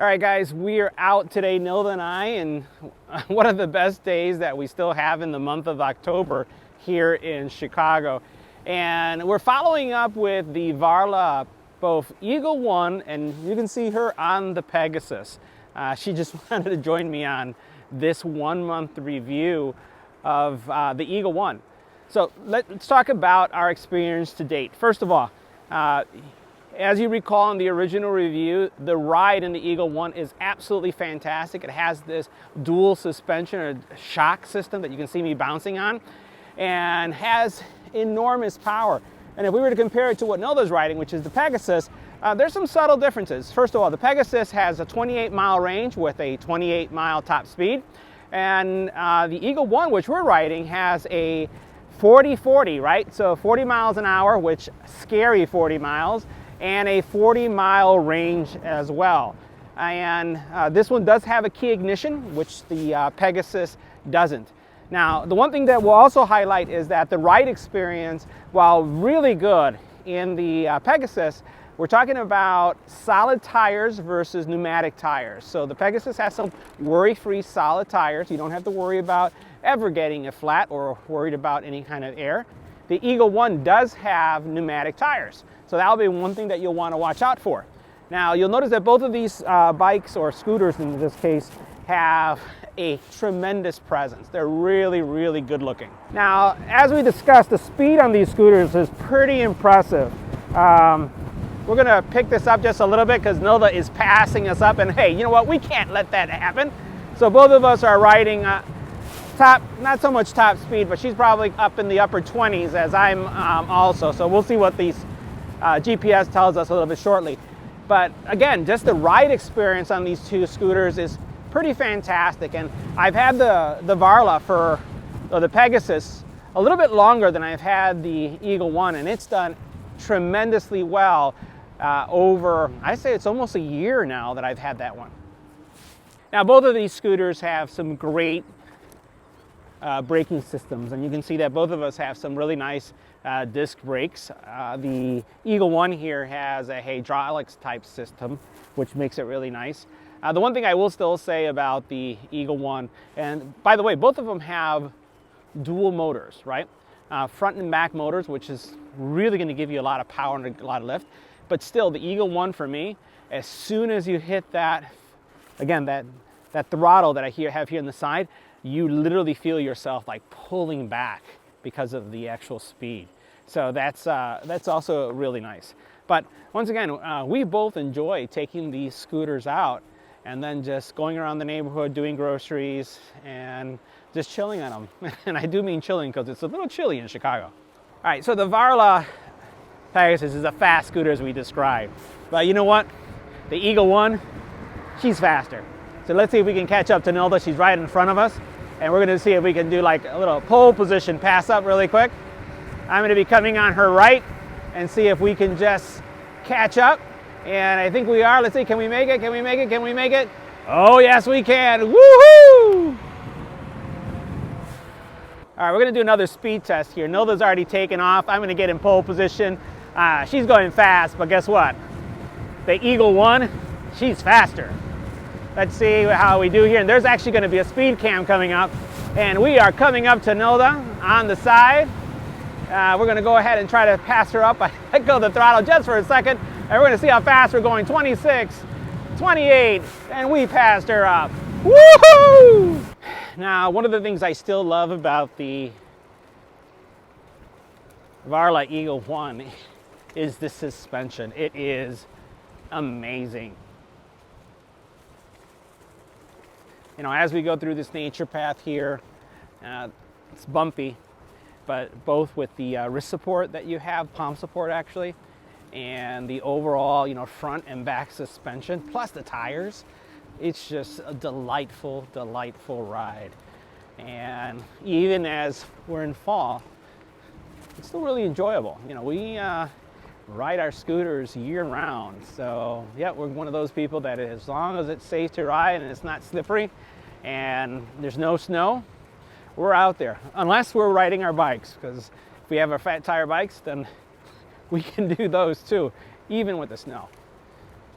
All right, guys, we are out today, Nilda and I, and one of the best days that we still have in the month of October here in Chicago. And we're following up with the Varla, both Eagle One, and you can see her on the Pegasus. She just wanted to join me on this 1 month review of the Eagle One. So let's talk about our experience to date. First of all, as you recall in the original review, the ride in the Eagle One is absolutely fantastic. It has this dual suspension or shock system that you can see me bouncing on, and has enormous power. And if we were to compare it to what Nilda's riding, which is the Pegasus, there's some subtle differences. First of all, the Pegasus has a 28-mile range with a 28-mile top speed, and the Eagle One, which we're riding, has a 40-40, right? So 40 miles an hour, which scary 40 miles, and a 40-mile range as well. And this one does have a key ignition, which the Pegasus doesn't. Now, the one thing that we'll also highlight is that the ride experience, while really good in the Pegasus, we're talking about solid tires versus pneumatic tires. So the Pegasus has some worry-free solid tires. You don't have to worry about ever getting a flat or worried about any kind of air. The Eagle One does have pneumatic tires. So that'll be one thing that you'll want to watch out for. Now, you'll notice that both of these bikes, or scooters in this case, have a tremendous presence. They're really, really good looking. Now, as we discussed, the speed on these scooters is pretty impressive. We're gonna pick this up just a little bit because Nilda is passing us up, and hey, you know what? We can't let that happen. So both of us are riding not so much top speed, but she's probably up in the upper 20s as I'm also. So we'll see what these GPS tells us a little bit shortly. But again, just the ride experience on these two scooters is pretty fantastic. And I've had the Varla the Pegasus a little bit longer than I've had the Eagle One, and it's done tremendously well over, I say it's almost a year now that I've had that one. Now, both of these scooters have some great braking systems, and you can see that both of us have some really nice disc brakes. The Eagle One here has a hydraulics type system, which makes it really nice. The one thing I will still say about the Eagle One, and by the way, both of them have dual motors, right? Front and back motors, which is really going to give you a lot of power and a lot of lift. But still, the Eagle One for me, as soon as you hit that, again, that throttle that I have here on the side, you literally feel yourself like pulling back because of the actual speed. So that's also really nice. But once again, we both enjoy taking these scooters out and then just going around the neighborhood, doing groceries, and just chilling on them. And I do mean chilling because it's a little chilly in Chicago. All right, so the Varla Pegasus is a fast scooter as we described. But you know what? The Eagle One, she's faster. So let's see if we can catch up to Nilda. She's right in front of us. And we're gonna see if we can do like a little pole position pass up really quick. I'm gonna be coming on her right and see if we can just catch up. And I think we are. Let's see, can we make it? Can we make it? Can we make it? Oh, yes, we can. Woohoo! All right, we're gonna do another speed test here. Nilda's already taken off. I'm gonna get in pole position. She's going fast, but guess what? The Eagle One, she's faster. Let's see how we do here. And there's actually going to be a speed cam coming up. And we are coming up to Nilda on the side. We're going to go ahead and try to pass her up. I let go of the throttle just for a second. And we're going to see how fast we're going. 26, 28, and we passed her up. Woohoo! Now, one of the things I still love about the Varla Eagle One is the suspension. It is amazing. You know, as we go through this nature path here, it's bumpy, but both with the wrist support that you have, palm support actually, and the overall, you know, front and back suspension, plus the tires, it's just a delightful, delightful ride. And even as we're in fall, it's still really enjoyable. You know, we ride our scooters year round. So yeah, we're one of those people that as long as it's safe to ride and it's not slippery and there's no snow, we're out there. Unless we're riding our bikes, because if we have our fat tire bikes, then we can do those too, even with the snow.